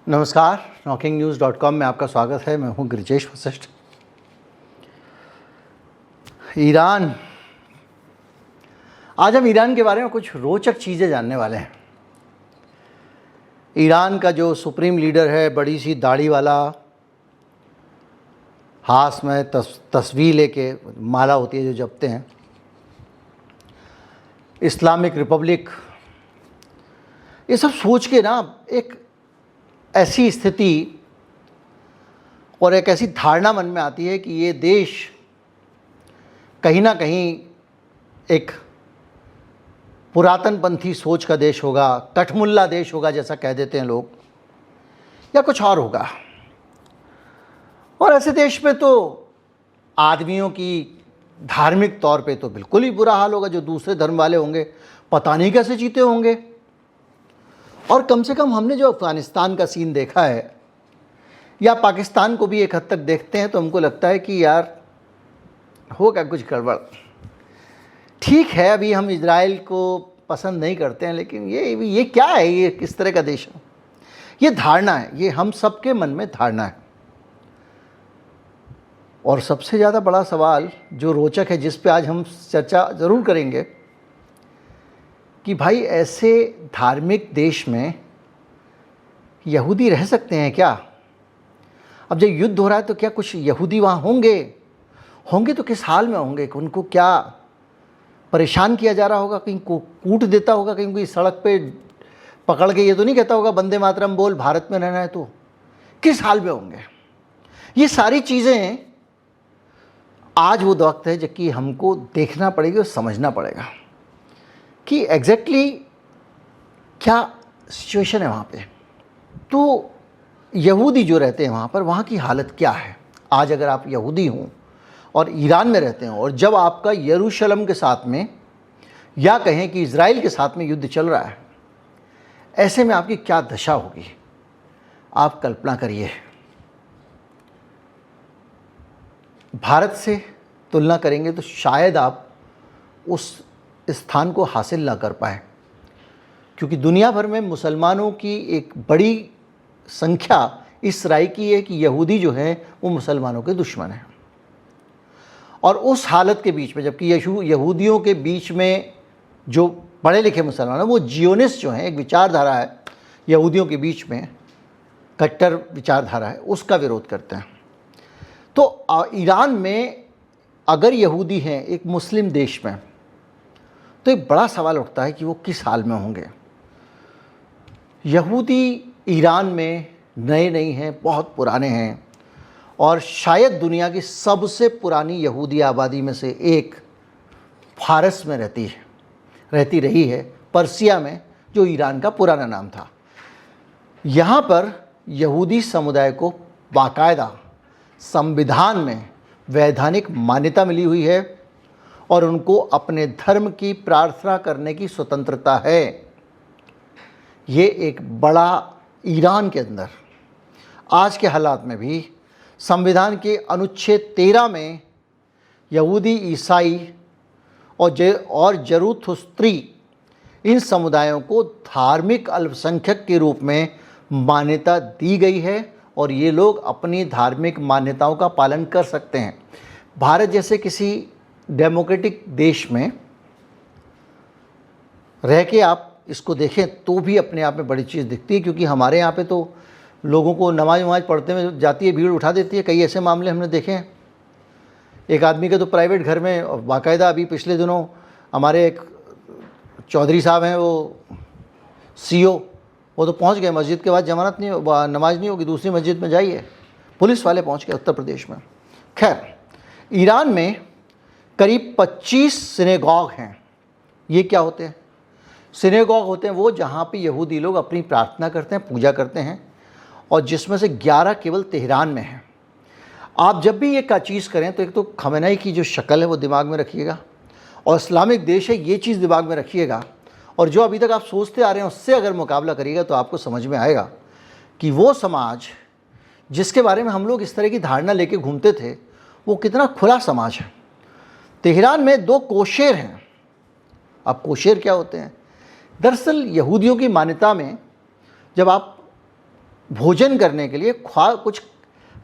नमस्कार, knocking-news.com में आपका स्वागत है। मैं हूं गिरिजेश वशिष्ठ। ईरान, आज हम ईरान के बारे में कुछ रोचक चीज़ें जानने वाले हैं। ईरान का जो सुप्रीम लीडर है, बड़ी सी दाढ़ी वाला, हाथ में तस्वीर लेके माला होती है जो जपते हैं, इस्लामिक रिपब्लिक, ये सब सोच के ना एक ऐसी स्थिति और एक ऐसी धारणा मन में आती है कि ये देश कहीं ना कहीं एक पुरातनपंथी सोच का देश होगा, कठमुल्ला देश होगा जैसा कह देते हैं लोग, या कुछ और होगा। और ऐसे देश में तो आदमियों की धार्मिक तौर पे तो बिल्कुल ही बुरा हाल होगा। जो दूसरे धर्म वाले होंगे पता नहीं कैसे जीते होंगे। और कम से कम हमने जो अफ़गानिस्तान का सीन देखा है, या पाकिस्तान को भी एक हद तक देखते हैं, तो हमको लगता है कि यार होगा कुछ गड़बड़। ठीक है, अभी हम इजराइल को पसंद नहीं करते हैं, लेकिन ये क्या है, ये किस तरह का देश है? ये धारणा है, ये हम सबके मन में धारणा है। और सबसे ज़्यादा बड़ा सवाल जो रोचक है, जिस पे आज हम चर्चा ज़रूर करेंगे, कि भाई ऐसे धार्मिक देश में यहूदी रह सकते हैं क्या? अब जब युद्ध हो रहा है तो क्या कुछ यहूदी वहाँ होंगे तो किस हाल में होंगे? उनको क्या परेशान किया जा रहा होगा? कहीं को कूट देता होगा, कहीं कोई सड़क पे पकड़ के ये तो नहीं कहता होगा वंदे मातरम बोल, भारत में रहना है? तो किस हाल में होंगे? ये सारी चीज़ें आज वो वक्त है जबकि हमको देखना पड़ेगा और समझना पड़ेगा कि एग्जैक्टली क्या सिचुएशन है वहाँ पे। तो यहूदी जो रहते हैं वहाँ पर, वहाँ की हालत क्या है? आज अगर आप यहूदी हों और ईरान में रहते हो, और जब आपका यरूशलेम के साथ में, या कहें कि इजराइल के साथ में युद्ध चल रहा है, ऐसे में आपकी क्या दशा होगी? आप कल्पना करिए। भारत से तुलना करेंगे तो शायद आप उस स्थान को हासिल ना कर पाए, क्योंकि दुनिया भर में मुसलमानों की एक बड़ी संख्या इस राय की है कि यहूदी जो हैं वो मुसलमानों के दुश्मन हैं। और उस हालत के बीच में, जबकि यहूदियों के बीच में जो पढ़े लिखे मुसलमान हैं, वो जियोनिस्ट जो हैं, एक विचारधारा है यहूदियों के बीच में, कट्टर विचारधारा है, उसका विरोध करते हैं। तो ईरान में अगर यहूदी हैं एक मुस्लिम देश में, तो एक बड़ा सवाल उठता है कि वो किस हाल में होंगे। यहूदी ईरान में नए नहीं हैं, बहुत पुराने हैं, और शायद दुनिया की सबसे पुरानी यहूदी आबादी में से एक फारस में रहती रही है, पर्सिया में, जो ईरान का पुराना नाम था। यहाँ पर यहूदी समुदाय को बाकायदा संविधान में वैधानिक मान्यता मिली हुई है और उनको अपने धर्म की प्रार्थना करने की स्वतंत्रता है। ये एक बड़ा ईरान के अंदर आज के हालात में भी संविधान के अनुच्छेद 13 में यहूदी, ईसाई और जरूथुस्त्री, इन समुदायों को धार्मिक अल्पसंख्यक के रूप में मान्यता दी गई है और ये लोग अपनी धार्मिक मान्यताओं का पालन कर सकते हैं। भारत जैसे किसी डेमोक्रेटिक देश में रह के आप इसको देखें तो भी अपने आप में बड़ी चीज़ दिखती है, क्योंकि हमारे यहाँ पे तो लोगों को नमाज पढ़ते में जाती है, भीड़ उठा देती है। कई ऐसे मामले हमने देखे हैं। एक आदमी के तो प्राइवेट घर में बाकायदा, अभी पिछले दिनों हमारे एक चौधरी साहब हैं, वो सीओ, वो तो पहुँच गए, मस्जिद के बाद जमानत नहीं, नमाज नहीं होगी, दूसरी मस्जिद में जाइए, पुलिस वाले पहुँच गए उत्तर प्रदेश में। खैर, ईरान में करीब 25 सिनेगॉग हैं। ये क्या होते हैं? सिनेगॉग होते हैं वो जहाँ पे यहूदी लोग अपनी प्रार्थना करते हैं, पूजा करते हैं, और जिसमें से 11 केवल तेहरान में हैं। आप जब भी ये का चीज़ करें तो एक तो खमेनेई की जो शक्ल है वो दिमाग में रखिएगा, और इस्लामिक देश है ये चीज़ दिमाग में रखिएगा, और जो अभी तक आप सोचते आ रहे हैं उससे अगर मुकाबला करिएगा तो आपको समझ में आएगा कि वो समाज जिसके बारे में हम लोग इस तरह की धारणा लेके घूमते थे, वो कितना खुला समाज है। तेहरान में 2 कोशेर हैं। अब कोशेर क्या होते हैं? दरअसल यहूदियों की मान्यता में जब आप भोजन करने के लिए कुछ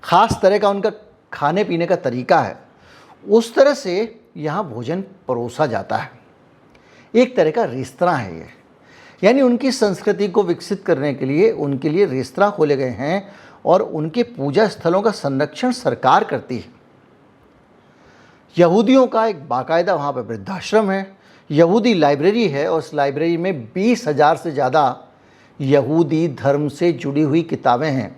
खास तरह का उनका खाने पीने का तरीका है, उस तरह से यहाँ भोजन परोसा जाता है। एक तरह का रेस्तरां है ये, यानी उनकी संस्कृति को विकसित करने के लिए उनके लिए रेस्तरां खोले गए हैं और उनके पूजा स्थलों का संरक्षण सरकार करती है। यहूदियों का एक बाकायदा वहाँ पर वृद्धाश्रम है, यहूदी लाइब्रेरी है और उस लाइब्रेरी में 20,000 से ज़्यादा यहूदी धर्म से जुड़ी हुई किताबें हैं।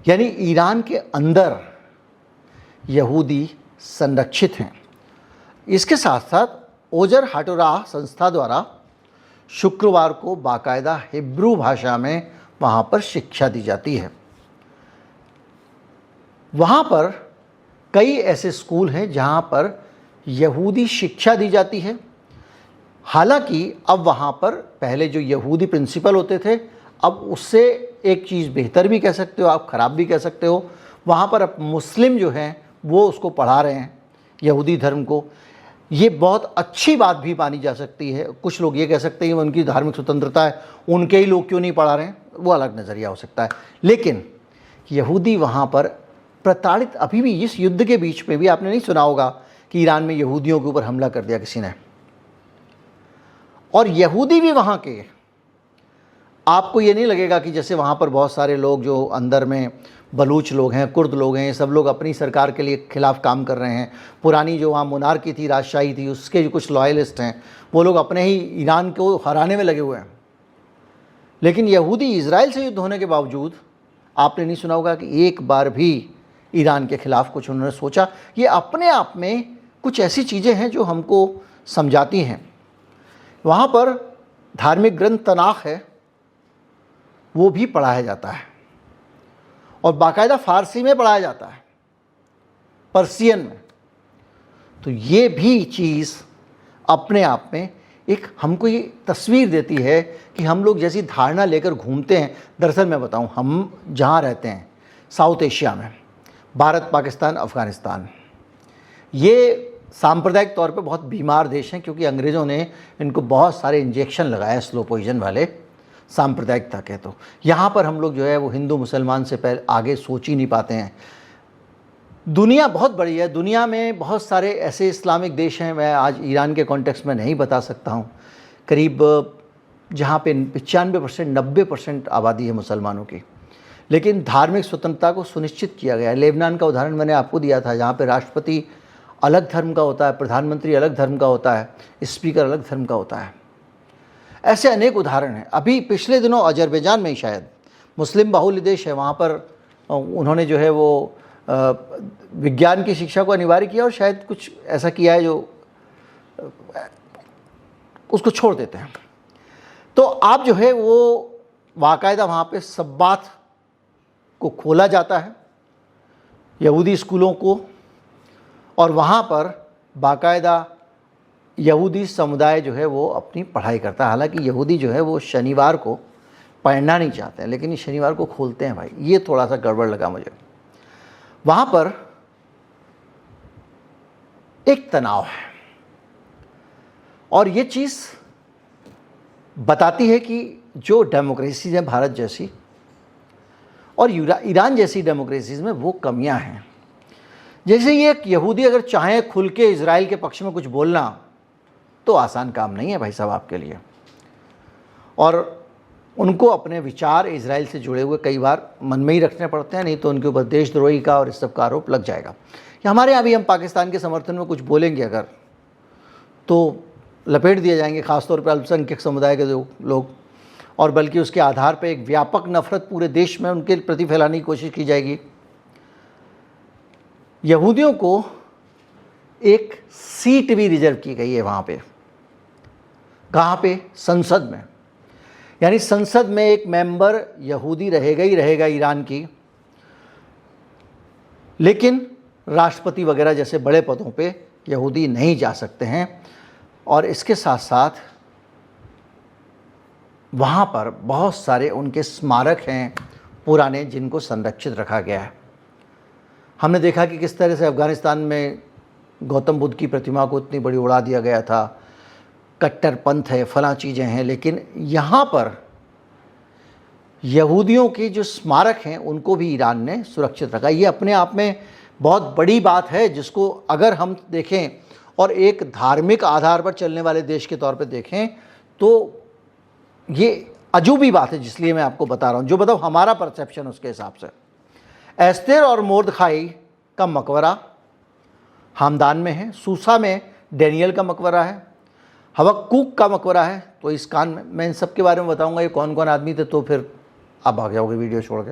यानी ईरान के अंदर यहूदी संरक्षित हैं। इसके साथ साथ ओजर हाटोराह संस्था द्वारा शुक्रवार को बाकायदा हिब्रू भाषा में वहाँ पर शिक्षा दी जाती है। वहाँ पर कई ऐसे स्कूल हैं जहाँ पर यहूदी शिक्षा दी जाती है। हालांकि अब वहाँ पर पहले जो यहूदी प्रिंसिपल होते थे, अब उससे एक चीज़ बेहतर भी कह सकते हो आप, ख़राब भी कह सकते हो, वहाँ पर अब मुस्लिम जो हैं वो उसको पढ़ा रहे हैं, यहूदी धर्म को। ये बहुत अच्छी बात भी मानी जा सकती है। कुछ लोग ये कह सकते हैं कि उनकी धार्मिक स्वतंत्रता है, उनके ही लोग क्यों नहीं पढ़ा रहे हैं, वो अलग नज़रिया हो सकता है। लेकिन यहूदी वहाँ पर प्रताड़ित, अभी भी इस युद्ध के बीच में भी आपने नहीं सुना होगा कि ईरान में यहूदियों के ऊपर हमला कर दिया किसी ने। और यहूदी भी वहाँ के, आपको ये नहीं लगेगा कि जैसे वहाँ पर बहुत सारे लोग जो अंदर में बलूच लोग हैं, कुर्द लोग हैं, ये सब लोग अपनी सरकार के लिए खिलाफ़ काम कर रहे हैं। पुरानी जो वहाँ मोनार्की थी, राजशाही थी, उसके जो कुछ लॉयलिस्ट हैं वो लोग अपने ही ईरान को हराने में लगे हुए हैं। लेकिन यहूदी इजराइल से युद्ध होने के बावजूद आपने नहीं सुना होगा कि एक बार भी ईरान के ख़िलाफ़ कुछ उन्होंने सोचा। ये अपने आप में कुछ ऐसी चीज़ें हैं जो हमको समझाती हैं। वहाँ पर धार्मिक ग्रंथ तनाख है, वो भी पढ़ाया जाता है और बाकायदा फ़ारसी में पढ़ाया जाता है, पर्सियन में। तो ये भी चीज़ अपने आप में एक हमको ये तस्वीर देती है कि हम लोग जैसी धारणा लेकर घूमते हैं। दरअसल मैं बताऊं, हम जहाँ रहते हैं साउथ एशिया में, भारत, पाकिस्तान, अफ़गानिस्तान, ये सांप्रदायिक तौर पे बहुत बीमार देश हैं, क्योंकि अंग्रेज़ों ने इनको बहुत सारे इंजेक्शन लगाए स्लो पॉइजन वाले, सांप्रदायिकता के। तो यहाँ पर हम लोग जो है वो हिंदू मुसलमान से पहले आगे सोच ही नहीं पाते हैं। दुनिया बहुत बड़ी है, दुनिया में बहुत सारे ऐसे इस्लामिक देश हैं, मैं आज ईरान के कॉन्टेक्स्ट में नहीं बता सकता हूँ, करीब जहाँ पे 95% 90% आबादी है मुसलमानों की, लेकिन धार्मिक स्वतंत्रता को सुनिश्चित किया गया है। लेबनान का उदाहरण मैंने आपको दिया था, जहाँ पे राष्ट्रपति अलग धर्म का होता है, प्रधानमंत्री अलग धर्म का होता है, स्पीकर अलग धर्म का होता है। ऐसे अनेक उदाहरण हैं। अभी पिछले दिनों अजरबैजान में ही शायद, मुस्लिम बाहुल्य देश है, वहाँ पर उन्होंने जो है वो विज्ञान की शिक्षा को अनिवार्य किया और शायद कुछ ऐसा किया है जो उसको छोड़ देते हैं। तो आप जो है वो बाकायदा वहाँ पे सब्बात को खोला जाता है, यहूदी स्कूलों को, और वहाँ पर बाकायदा यहूदी समुदाय जो है वो अपनी पढ़ाई करता है। हालांकि यहूदी जो है वो शनिवार को पढ़ना नहीं चाहते हैं, लेकिन ये शनिवार को खोलते हैं। भाई ये थोड़ा सा गड़बड़ लगा मुझे। वहाँ पर एक तनाव है और ये चीज़ बताती है कि जो डेमोक्रेसीज हैं भारत जैसी और ईरान जैसी डेमोक्रेसीज में वो कमियां हैं। जैसे ये एक यहूदी अगर चाहे खुल के इजराइल के पक्ष में कुछ बोलना, तो आसान काम नहीं है भाई साहब आपके लिए, और उनको अपने विचार इजराइल से जुड़े हुए कई बार मन में ही रखने पड़ते हैं, नहीं तो उनके ऊपर देशद्रोही का और इस सब का आरोप लग जाएगा। हमारे यहाँ भी हम पाकिस्तान के समर्थन में कुछ बोलेंगे अगर, तो लपेट दिए जाएंगे, ख़ासतौर पर अल्पसंख्यक समुदाय के लोग, और बल्कि उसके आधार पर एक व्यापक नफरत पूरे देश में उनके प्रति फैलाने की कोशिश की जाएगी। यहूदियों को एक सीट भी रिजर्व की गई है वहाँ पे। कहाँ पे? संसद में। यानी संसद में एक मेंबर यहूदी रहेगा ही रहेगा ईरान की, लेकिन राष्ट्रपति वगैरह जैसे बड़े पदों पे यहूदी नहीं जा सकते हैं। और इसके साथ साथ वहाँ पर बहुत सारे उनके स्मारक हैं पुराने, जिनको संरक्षित रखा गया है। हमने देखा कि किस तरह से अफ़गानिस्तान में गौतम बुद्ध की प्रतिमा को इतनी बड़ी उड़ा दिया गया था, कट्टरपंथ है, फलां चीज़ें हैं, लेकिन यहाँ पर यहूदियों के जो स्मारक हैं उनको भी ईरान ने सुरक्षित रखा। ये अपने आप में बहुत बड़ी बात है, जिसको अगर हम देखें और एक धार्मिक आधार पर चलने वाले देश के तौर पे देखें तो ये अजूबी बात है, जिसलिए मैं आपको बता रहा हूँ, जो मतलब हमारा परसेप्शन उसके हिसाब से। एस्तेर और मोर्दखाई का मकबरा हमदान में है, सूसा में डैनियल का मकबरा है, हबक्कूक का मकबरा है। तो इस कान में मैं इन सब के बारे में बताऊंगा ये कौन कौन आदमी थे, तो फिर आप भाग जाओगे वीडियो छोड़ के।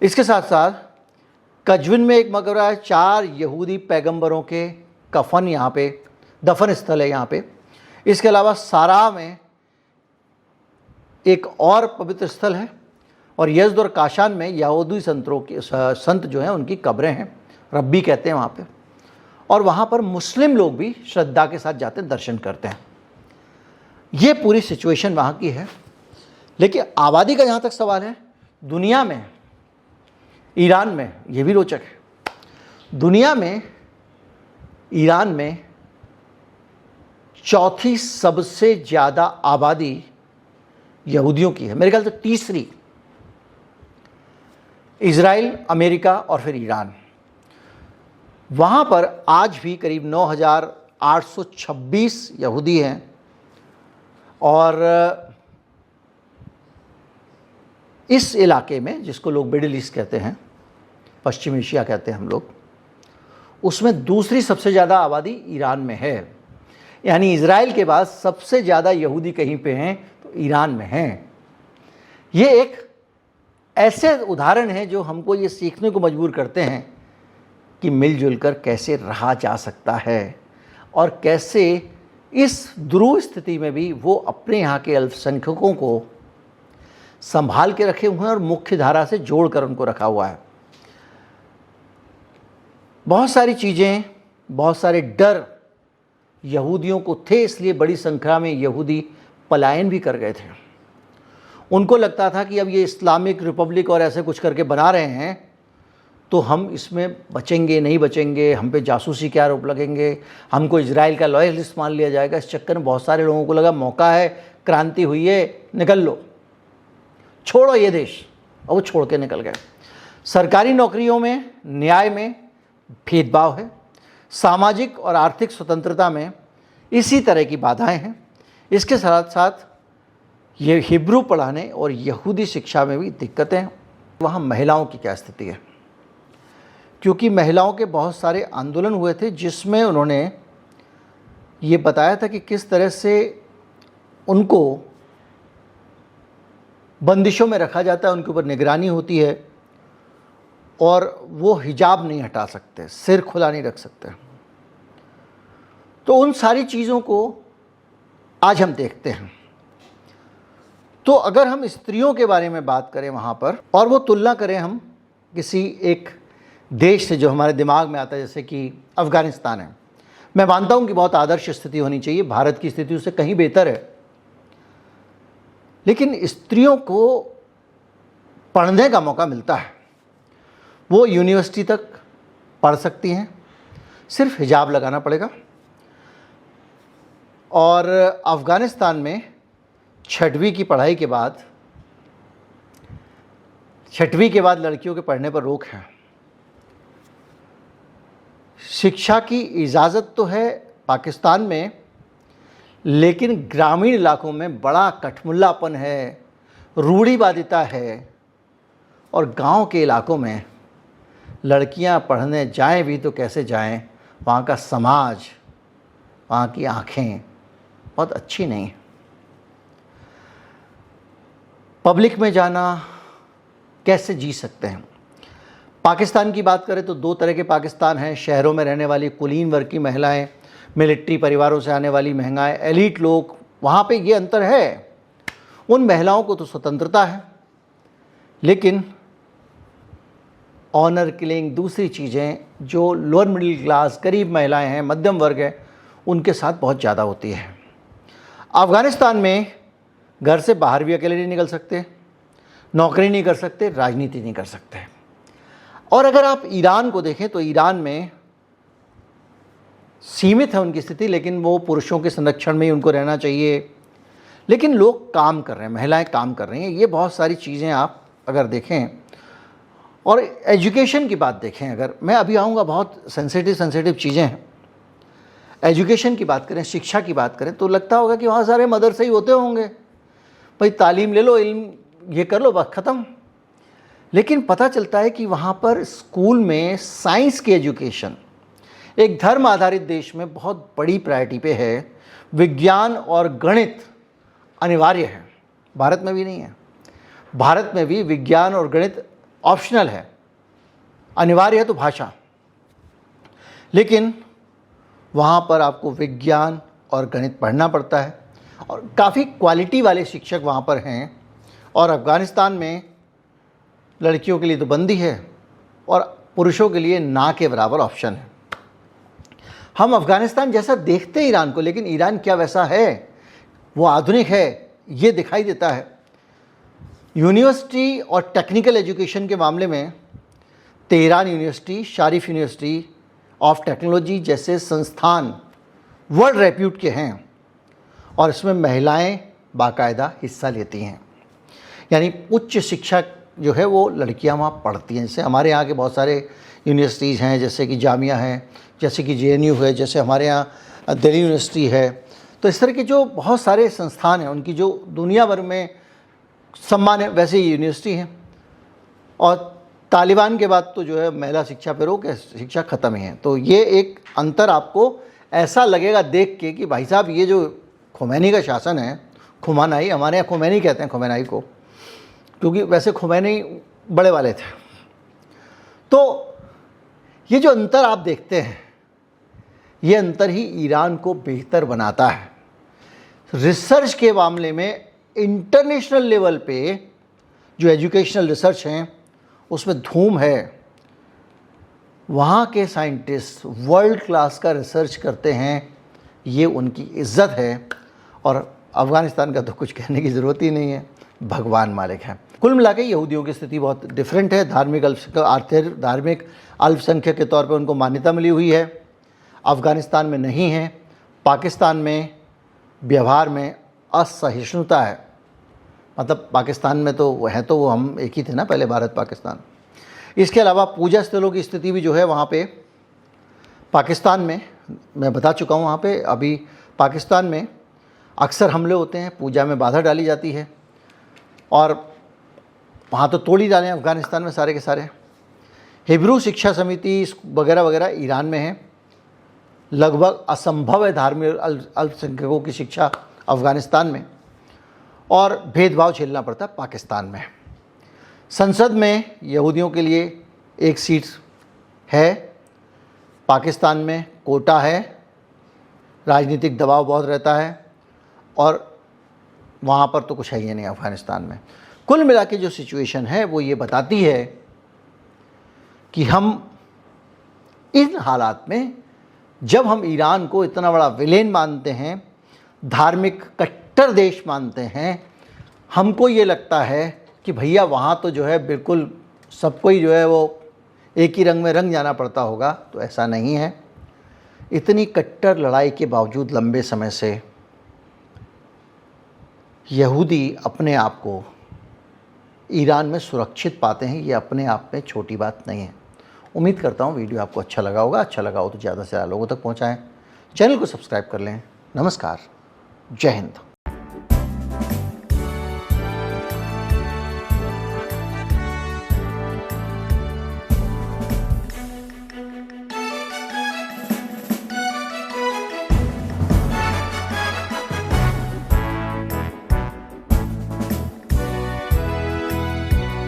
इसके साथ साथ कजविन में एक मकबरा है, 4 यहूदी पैगंबरों के कफन यहाँ पे, दफन स्थल है यहाँ पे। इसके अलावा सारा में एक और पवित्र स्थल है, और यज़द और काशान में यहूदी संत जो हैं उनकी कब्रें हैं, रब्बी कहते हैं वहाँ पे। और वहाँ पर मुस्लिम लोग भी श्रद्धा के साथ जाते हैं, दर्शन करते हैं। ये पूरी सिचुएशन वहाँ की है। लेकिन आबादी का जहाँ तक सवाल है, दुनिया में, ईरान में, ये भी रोचक है, दुनिया में ईरान में चौथी सबसे ज़्यादा आबादी यहूदियों की है, मेरे ख्याल से तीसरी इजराइल, अमेरिका और फिर ईरान। वहाँ पर आज भी करीब 9,826 यहूदी हैं, और इस इलाके में, जिसको लोग मिडिल ईस्ट कहते हैं, पश्चिम एशिया कहते हैं हम लोग, उसमें दूसरी सबसे ज़्यादा आबादी ईरान में है। यानी इजराइल के बाद सबसे ज़्यादा यहूदी कहीं पे हैं तो ईरान में हैं। ये एक ऐसे उदाहरण है जो हमको ये सीखने को मजबूर करते हैं कि मिलजुल कर कैसे रहा जा सकता है, और कैसे इस दुरूह स्थिति में भी वो अपने यहाँ के अल्पसंख्यकों को संभाल के रखे हुए हैं और मुख्य धारा से जोड़कर उनको रखा हुआ है। बहुत सारी चीज़ें, बहुत सारे डर यहूदियों को थे, इसलिए बड़ी संख्या में यहूदी पलायन भी कर गए थे। उनको लगता था कि अब ये इस्लामिक रिपब्लिक और ऐसे कुछ करके बना रहे हैं तो हम इसमें बचेंगे नहीं बचेंगे, हम पे जासूसी के आरोप लगेंगे, हमको इजराइल का लॉयलिस्ट मान लिया जाएगा। इस चक्कर में बहुत सारे लोगों को लगा मौका है, क्रांति हुई है, निकल लो, छोड़ो ये देश, और वो छोड़ के निकल गए। सरकारी नौकरियों में, न्याय में भेदभाव है, सामाजिक और आर्थिक स्वतंत्रता में इसी तरह की बाधाएं हैं। इसके साथ साथ ये हिब्रू पढ़ाने और यहूदी शिक्षा में भी दिक्कतें हैं। वहाँ महिलाओं की क्या स्थिति है, क्योंकि महिलाओं के बहुत सारे आंदोलन हुए थे जिसमें उन्होंने ये बताया था कि किस तरह से उनको बंदिशों में रखा जाता है, उनके ऊपर निगरानी होती है, और वो हिजाब नहीं हटा सकते, सिर खुला नहीं रख सकते। तो उन सारी चीज़ों को आज हम देखते हैं। तो अगर हम स्त्रियों के बारे में बात करें वहाँ पर, और वो तुलना करें हम किसी एक देश से जो हमारे दिमाग में आता है, जैसे कि अफ़गानिस्तान है। मैं मानता हूँ कि बहुत आदर्श स्थिति होनी चाहिए, भारत की स्थिति उससे कहीं बेहतर है, लेकिन स्त्रियों को पढ़ने का मौका मिलता है। वो यूनिवर्सिटी तक पढ़ सकती हैं, सिर्फ हिजाब लगाना पड़ेगा। और अफ़गानिस्तान में 6वीं की पढ़ाई के बाद, 6वीं के बाद लड़कियों के पढ़ने पर रोक है। शिक्षा की इजाज़त तो है पाकिस्तान में, लेकिन ग्रामीण इलाकों में बड़ा कठमुल्लापन है, रूढ़िवादिता है, और गांव के इलाकों में लड़कियां पढ़ने जाएं भी तो कैसे जाएं, वहाँ का समाज, वहाँ की आँखें बहुत अच्छी नहीं। पब्लिक में जाना कैसे जी सकते हैं। पाकिस्तान की बात करें तो 2 तरह के पाकिस्तान हैं। शहरों में रहने वाली कुलीन वर्ग की महिलाएं, मिलिट्री परिवारों से आने वाली महंगाएं, एलीट लोग, वहाँ पे ये अंतर है। उन महिलाओं को तो स्वतंत्रता है, लेकिन ऑनर किलिंग, दूसरी चीज़ें जो लोअर मिडिल क्लास, गरीब महिलाएं हैं, मध्यम वर्ग है, उनके साथ बहुत ज़्यादा होती है। अफ़गानिस्तान में घर से बाहर भी अकेले नहीं निकल सकते, नौकरी नहीं कर सकते, राजनीति नहीं कर सकते। और अगर आप ईरान को देखें तो ईरान में सीमित है उनकी स्थिति, लेकिन वो पुरुषों के संरक्षण में ही उनको रहना चाहिए। लेकिन लोग काम कर रहे हैं, महिलाएं काम कर रही हैं। ये बहुत सारी चीज़ें आप अगर देखें और एजुकेशन की बात देखें, अगर मैं अभी आऊँगा, बहुत सेंसिटिव चीज़ें हैं। एजुकेशन की बात करें, शिक्षा की बात करें, तो लगता होगा कि वहाँ सारे मदरसे ही होते होंगे, भाई तालीम ले लो, इल्म ये कर लो, बस ख़त्म। लेकिन पता चलता है कि वहाँ पर स्कूल में साइंस की एजुकेशन एक धर्म आधारित देश में बहुत बड़ी प्रायोरिटी पे है। विज्ञान और गणित अनिवार्य है, भारत में भी नहीं है। भारत में भी विज्ञान और गणित ऑप्शनल है, अनिवार्य है तो भाषा। लेकिन वहाँ पर आपको विज्ञान और गणित पढ़ना पड़ता है और काफ़ी क्वालिटी वाले शिक्षक वहाँ पर हैं। और अफ़गानिस्तान में लड़कियों के लिए तो बंदी है और पुरुषों के लिए ना के बराबर ऑप्शन है। हम अफ़गानिस्तान जैसा देखते हैं ईरान को, लेकिन ईरान क्या वैसा है, वो आधुनिक है, ये दिखाई देता है। यूनिवर्सिटी और टेक्निकल एजुकेशन के मामले में Tehran university, Sharif university of technology जैसे संस्थान वर्ल्ड रेप्यूट के हैं और इसमें महिलाएं बाकायदा हिस्सा लेती हैं। यानी उच्च शिक्षा जो है वो लड़कियां वहाँ पढ़ती हैं। जैसे हमारे यहाँ के बहुत सारे यूनिवर्सिटीज़ हैं, जैसे कि जामिया है, जैसे कि JNU है, जैसे हमारे यहाँ दिल्ली यूनिवर्सिटी है। तो इस तरह के जो बहुत सारे संस्थान हैं, उनकी जो दुनिया भर में सम्मान है, वैसे ही यूनिवर्सिटी हैं। और तालिबान के बाद तो जो है महिला शिक्षा पे रोक है, शिक्षा ख़त्म ही है। तो ये एक अंतर आपको ऐसा लगेगा देख के कि भाई साहब ये जो खुमैनी का शासन है, खुमानाई, हमारे यहाँ खुमैनी कहते हैं खुमैनाई को, क्योंकि वैसे खुमैनी बड़े वाले थे। तो ये जो अंतर आप देखते हैं, ये अंतर ही ईरान को बेहतर बनाता है। रिसर्च के मामले में इंटरनेशनल लेवल पे जो एजुकेशनल रिसर्च हैं उसमें धूम है। वहाँ के साइंटिस्ट वर्ल्ड क्लास का रिसर्च करते हैं, ये उनकी इज्जत है। और अफ़गानिस्तान का तो कुछ कहने की ज़रूरत ही नहीं है, भगवान मालिक है। कुल मिला के यहूदियों की स्थिति बहुत डिफरेंट है। धार्मिक अल्पसंख्यक के तौर पे उनको मान्यता मिली हुई है, अफ़गानिस्तान में नहीं है। पाकिस्तान में व्यवहार में असहिष्णुता है। मतलब पाकिस्तान में तो वो है, तो वो हम एक ही थे ना पहले, भारत पाकिस्तान। इसके अलावा पूजा स्थलों की स्थिति भी जो है वहाँ पे पाकिस्तान में, मैं बता चुका हूँ, वहाँ पे अभी पाकिस्तान में अक्सर हमले होते हैं, पूजा में बाधा डाली जाती है और वहाँ तो तोड़ ही डाले हैं अफ़गानिस्तान में सारे के सारे। हिब्रू शिक्षा समिति वगैरह वगैरह ईरान में है। लगभग असंभव है धार्मिक अल्पसंख्यकों की शिक्षा अफ़गानिस्तान में, और भेदभाव झेलना पड़ता है पाकिस्तान में। संसद में यहूदियों के लिए एक सीट है, पाकिस्तान में कोटा है, राजनीतिक दबाव बहुत रहता है और वहाँ पर तो कुछ है ही नहीं अफ़गानिस्तान में। कुल मिला के जो सिचुएशन है वो ये बताती है कि हम इन हालात में, जब हम ईरान को इतना बड़ा विलेन मानते हैं, धार्मिक कट्टर देश मानते हैं, हमको ये लगता है कि भैया वहाँ तो जो है बिल्कुल सबको ही जो है वो एक ही रंग में रंग जाना पड़ता होगा, तो ऐसा नहीं है। इतनी कट्टर लड़ाई के बावजूद लंबे समय से यहूदी अपने आप को ईरान में सुरक्षित पाते हैं। ये अपने आप में छोटी बात नहीं है। उम्मीद करता हूँ वीडियो आपको अच्छा लगा होगा। अच्छा लगा हो तो ज़्यादा से ज़्यादा लोगों तक पहुँचाएँ। चैनल को सब्सक्राइब कर लें। नमस्कार, जय हिंद।